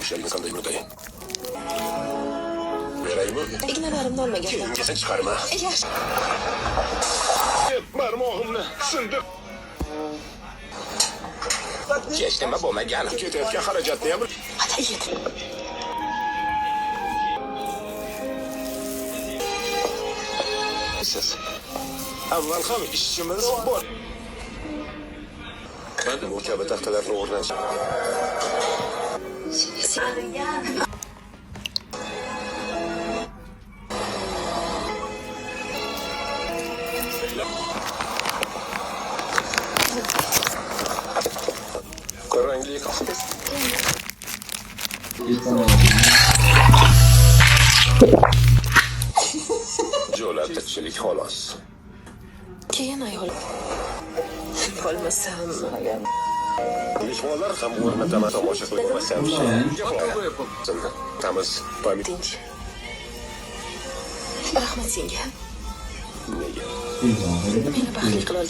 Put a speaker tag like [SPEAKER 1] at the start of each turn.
[SPEAKER 1] ishlaring qanday yurdi? Beraymi?
[SPEAKER 2] Ignalarimni olmagan.
[SPEAKER 1] Keyingisini chiqarma.
[SPEAKER 2] Yaxshi.
[SPEAKER 1] Barmog'imni sindir. Hech nima bo'lmagan. Ketayotgan xarajatni ham
[SPEAKER 2] Hadi yet.
[SPEAKER 1] siz. Avval ham ishchimiz bor. Bu kabi taxtalarni o'rnash. Qorangli qafis. Jo'latchilik xolos.
[SPEAKER 2] Keyin ayol. Bo'lmasam agar
[SPEAKER 1] Mehmonlar ham o'rnataman tomosha qilmasam. Tamiz pamit.
[SPEAKER 2] tinch. Rahmat senga.
[SPEAKER 1] Nega?
[SPEAKER 2] Meni baxtli qilol.